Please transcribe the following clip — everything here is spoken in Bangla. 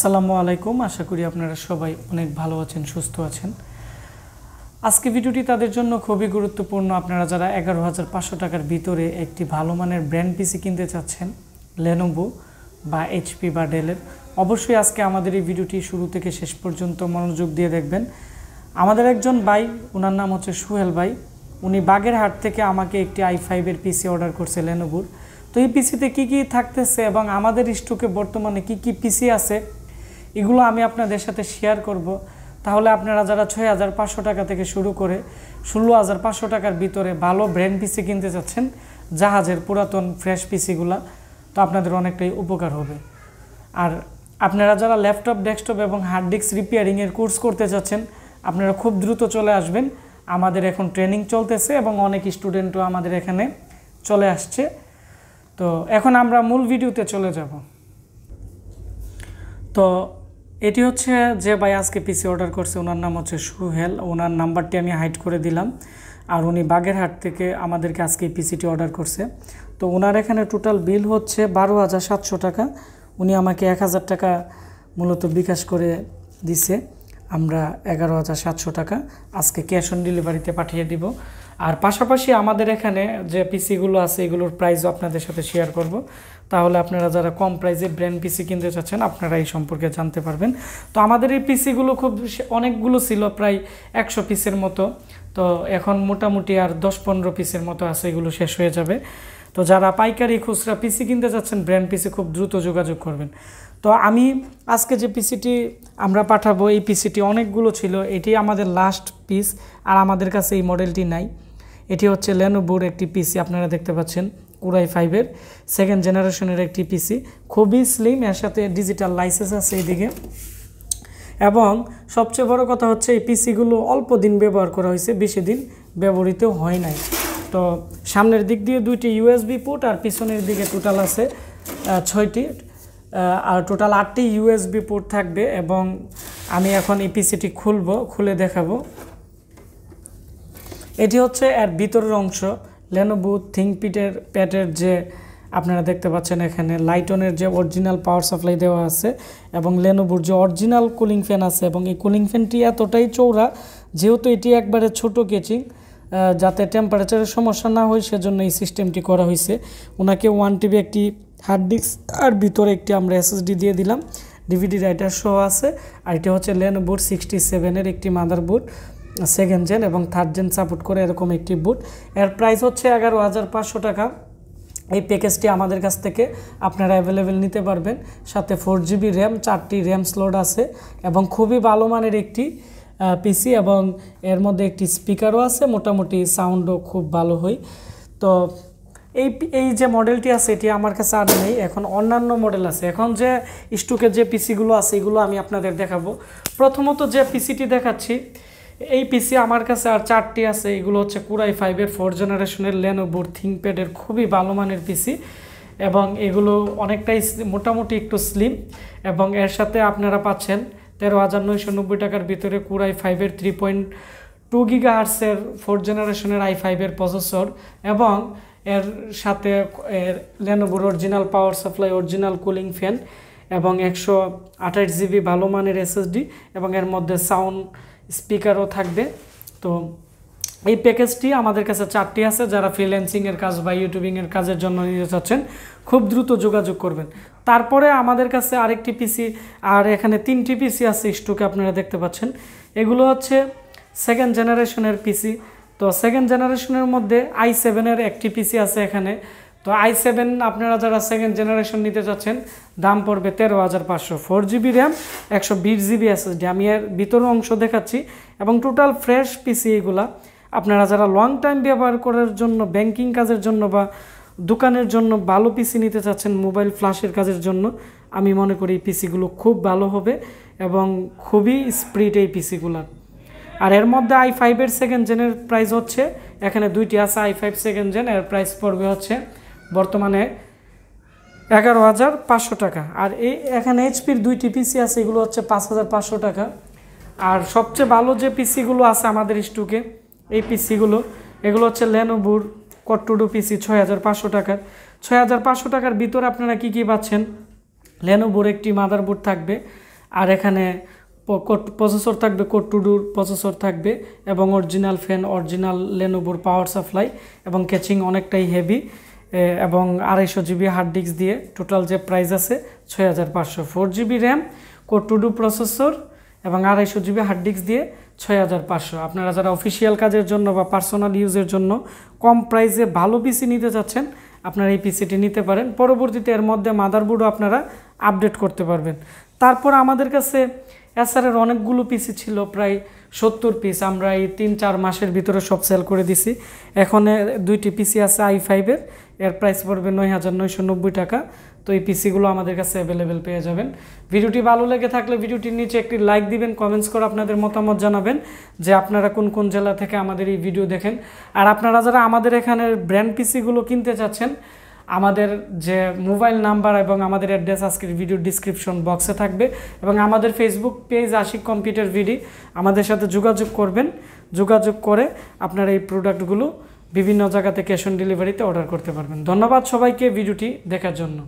আসসালামু আলাইকুম। আশা করি আপনারা সবাই অনেক ভালো আছেন, সুস্থ আছেন। আজকে ভিডিওটি তাদের জন্য খুবই গুরুত্বপূর্ণ। আপনারা যারা 11,500 টাকার ভিতরে একটি ভালো মানের ব্র্যান্ড পিসি কিনতে চাচ্ছেন, লেনোভো বা এইচপি বা ডেলের, অবশ্যই আজকে আমাদের এই ভিডিওটি শুরু থেকে শেষ পর্যন্ত মনোযোগ দিয়ে দেখবেন। আমাদের একজন ভাই, ওনার নাম হচ্ছে সোহেল ভাই, উনি বাগেরহাট থেকে আমাকে একটি i5 পিসি অর্ডার করছে লেনোভোর। তো এই পিসিতে কী কী থাকতেছে এবং আমাদের স্টকে বর্তমানে কি কি পিসি আছে এগুলো আমি আপনাদের সাথে শেয়ার করব। তাহলে আপনারা যারা 6,500 টাকা থেকে শুরু করে 16,500 টাকার ভিতরে ভালো ব্র্যান্ড পিসি কিনতে চাচ্ছেন, জাহাজের পুরাতন ফ্রেশ পিসিগুলা, তো আপনাদের অনেকটাই উপকার হবে। আর আপনারা যারা ল্যাপটপ, ডেস্কটপ এবং হার্ড ডিস্ক রিপেয়ারিংয়ের কোর্স করতে চাচ্ছেন, আপনারা খুব দ্রুত চলে আসবেন। আমাদের এখন ট্রেনিং চলতেছে এবং অনেক স্টুডেন্টও আমাদের এখানে চলে আসছে। তো এখন আমরা মূল ভিডিওতে চলে যাব। তো এটি হচ্ছে যে ভাই আজকে পিসি অর্ডার করছে, ওনার নাম হচ্ছে সোহেল। ওনার নাম্বারটি আমি হাইড করে দিলাম। আর উনি বাগেরহাট থেকে আমাদেরকে আজকে এই পিসিটি অর্ডার করছে। তো ওনার এখানে টোটাল বিল হচ্ছে 12,700 টাকা। উনি আমাকে 1,000 টাকা মূলত বিকাশ করে দিছে। আমরা 11,700 টাকা আজকে ক্যাশ অন ডেলিভারিতে পাঠিয়ে দিব। আর পাশাপাশি আমাদের এখানে যে পিসিগুলো আছে এগুলোর প্রাইসও আপনাদের সাথে শেয়ার করব। তাহলে আপনারা যারা কম প্রাইসে ব্র্যান্ড পিসি কিনতে চাচ্ছেন, আপনারা এই সম্পর্কে জানতে পারবেন। তো আমাদের এই পিসিগুলো অনেকগুলো ছিল, প্রায় 100 পিসের মতো। তো এখন মোটামুটি আর 10-15 পিসের মতো আছে, এগুলো শেষ হয়ে যাবে। তো যারা পাইকারি খুচরা পিসি কিনতে চাচ্ছেন, ব্র্যান্ড পিসি, খুব দ্রুত যোগাযোগ করবেন। তো আমি আজকে যে পিসিটি আমরা পাঠাবো, এই পিসিটি অনেকগুলো ছিল, এটি আমাদের লাস্ট পিস। আর আমাদের কাছে এই মডেলটি নাই। এটি হচ্ছে লেনোভোর একটি পিসি, আপনারা দেখতে পাচ্ছেন Core i5 সেকেন্ড জেনারেশনের একটি পিসি, খুবই স্লিম। এর সাথে ডিজিটাল লাইসেন্স আছে এইদিকে। এবং সবচেয়ে বড় কথা হচ্ছে এই পিসিগুলো অল্প দিন ব্যবহার করা হয়েছে, বেশি দিন ব্যবহৃত হয় নাই। তো সামনের দিক দিয়ে 2টি USB পোর্ট আর পিছনের দিকে টোটাল আছে 6টি, আর টোটাল 8টি USB পোর্ট থাকবে। এবং আমি এখন এই পিসিটি খুলে দেখাবো। এটি হচ্ছে এর ভিতরের অংশ। লেনোভো থিংকপ্যাডের যে আপনারা দেখতে পাচ্ছেন এখানে লাইটনের যে অরিজিনাল পাওয়ার সাপ্লাই দেওয়া আছে, এবং লেনোভোর যে অরিজিনাল কুলিং ফ্যান আছে। এবং এই কুলিং ফ্যানটি এতটাই চৌড়া, যেহেতু এটি একবারে ছোট কেচিং, যাতে টেম্পারেচারের সমস্যা না হয়, সেজন্য এই সিস্টেমটি করা হয়েছে। ওনাকে 1TB একটি হার্ড ডিস্ক আর ভিতরে একটি আমরা SSD দিয়ে দিলাম, DVD রাইটার সহ আছে। আর এটা হচ্ছে লেনোভোর 67 একটি মাদারবোর্ড, সেকেন্ড জেন এবং থার্ড জেন সাপোর্ট করে এরকম একটি বুট। এর প্রাইস হচ্ছে 11,500 টাকা। এই প্যাকেজটি আমাদের কাছ থেকে আপনারা অ্যাভেলেবেল নিতে পারবেন। সাথে 4GB র্যাম, 4টি র্যাম স্লট আছে এবং খুবই ভালো মানের একটি পিসি। এবং এর মধ্যে একটি স্পিকারও আছে, মোটামুটি সাউন্ডও খুব ভালো হয়। তো এই যে মডেলটি আছে এটি আমার কাছে আর নেই, এখন অন্যান্য মডেল আছে। এখন যে স্টকে যে পিসিগুলো আছে এগুলো আমি আপনাদের দেখাবো। প্রথমত যে পিসিটি দেখাচ্ছি, এই পিসি আমার কাছে আর 4টি আছে। এগুলো হচ্ছে Core i5 4th জেনারেশনের লেনোভোর থিংকপ্যাডের খুবই ভালো মানের পিসি, এবং এগুলো অনেকটাই মোটামুটি একটু স্লিম। এবং এর সাথে আপনারা পাচ্ছেন 13,990 টাকার ভিতরে Core i5 3.2 GHz 4th জেনারেশনের i5 প্রসেসর, এবং এর সাথে লেনোভোর original power supply, original cooling fan, এবং 128GB ভালো মানের SSD, এবং এর মধ্যে সাউন্ড স্পিকারও থাকবে। তো এই প্যাকেজটি আমাদের কাছে 4টি আছে। যারা ফ্রিল্যান্সিংয়ের কাজ বা ইউটিউবিংয়ের কাজের জন্য নিতে চাচ্ছেন, খুব দ্রুত যোগাযোগ করবেন। তারপরে আমাদের কাছে আরেকটি পিসি, আর এখানে 3টি পিসি আছে স্টকে, আপনারা দেখতে পাচ্ছেন। এগুলো হচ্ছে সেকেন্ড জেনারেশনের পিসি। তো সেকেন্ড জেনারেশনের মধ্যে i7 একটি পিসি আছে এখানে। তো i7 আপনারা যারা সেকেন্ড জেনারেশন নিতে চাচ্ছেন, দাম পড়বে 13,500। 4GB RAM, 120GB SSD। আমি এর ভিতরের অংশ দেখাচ্ছি, এবং টোটাল ফ্রেশ পিসি এগুলা। আপনারা যারা লং টাইম ব্যবহার করার জন্য, ব্যাংকিং কাজের জন্য বা দোকানের জন্য ভালো পিসি নিতে চাচ্ছেন, মোবাইল ফ্ল্যাশের কাজের জন্য, আমি মনে করি এই পিসিগুলো খুব ভালো হবে এবং খুবই স্পিড এই পিসিগুলার। আর এর মধ্যে i5 সেকেন্ড জেনের প্রাইস হচ্ছে, এখানে 2টি আছে i5 সেকেন্ড জেন, এর প্রাইস পড়বে হচ্ছে বর্তমানে 11,500 টাকা। আর এখানে এইচপির 2টি পিসি আছে, এগুলো হচ্ছে 5,500 টাকা। আর সবচেয়ে ভালো যে পিসিগুলো আছে আমাদের স্টকে, এই পিসিগুলো, এগুলো হচ্ছে লেনোভোর কট্টুডু পিসি 6,500 টাকার। 6,500 টাকার ভিতরে আপনারা কি পাচ্ছেন? লেনোভোর একটি মাদারবোর্ড থাকবে, আর এখানে প্রসেসর থাকবে কোড টু ডুর প্রসেসর থাকবে এবং অরিজিনাল ফ্যান, অরিজিনাল লেনোভোর পাওয়ার সাপ্লাই এবং ক্যাচিং অনেকটাই হেভি এবং 250 জিবি হার্ড ডিস্ক দিয়ে টোটাল যে প্রাইস আছে 6500। 4 GB RAM, core two duo processor এবং 250 জিবি হার্ড ডিস্ক দিয়ে 6500। আপনারা যারা অফিসিয়াল কাজের জন্য বা পার্সোনাল ইউজের জন্য কম প্রাইসে ভালো পিসি নিতে চাচ্ছেন, আপনারা এই পিসিটি নিতে পারেন। পরবর্তীতে এর মধ্যে মাদারবোর্ডও আপনারা আপডেট করতে পারবেন। তারপর আমাদের কাছে এসারের অনেকগুলো পিসি ছিল, প্রায় 70 পিস। আমরা এই 3-4 মাসের ভিতরে সব সেল করে দিছি। এখন 2টি পিসি আছে i5-এর, এর প্রাইস পড়বে 9990 টাকা। তো এই পিসিগুলো আমাদের কাছে অ্যাভেলেবেল পেয়ে যাবেন। ভিডিওটি ভালো লেগে থাকলে ভিডিওটির নিচে একটি লাইক দিবেন, কমেন্টস করে আপনাদের মতামত জানাবেন যে আপনারা কোন কোন জেলা থেকে আমাদের এই ভিডিও দেখেন। আর আপনারা যারা আমাদের এখানের ব্র্যান্ড পিসিগুলো কিনতে চাচ্ছেন, আমাদের যে মোবাইল নাম্বার এবং আমাদের অ্যাড্রেস আজকের ভিডিও ডিসক্রিপশন বক্সে থাকবে এবং আমাদের ফেসবুক পেজ আশিক কম্পিউটার ভিডি, আমাদের সাথে যোগাযোগ করবেন। যোগাযোগ করে আপনারা এই প্রোডাক্টগুলো বিভিন্ন জায়গা থেকে ক্যাশ অন ডেলিভারিতে অর্ডার করতে পারবেন। ধন্যবাদ সবাইকে ভিডিওটি দেখার জন্য।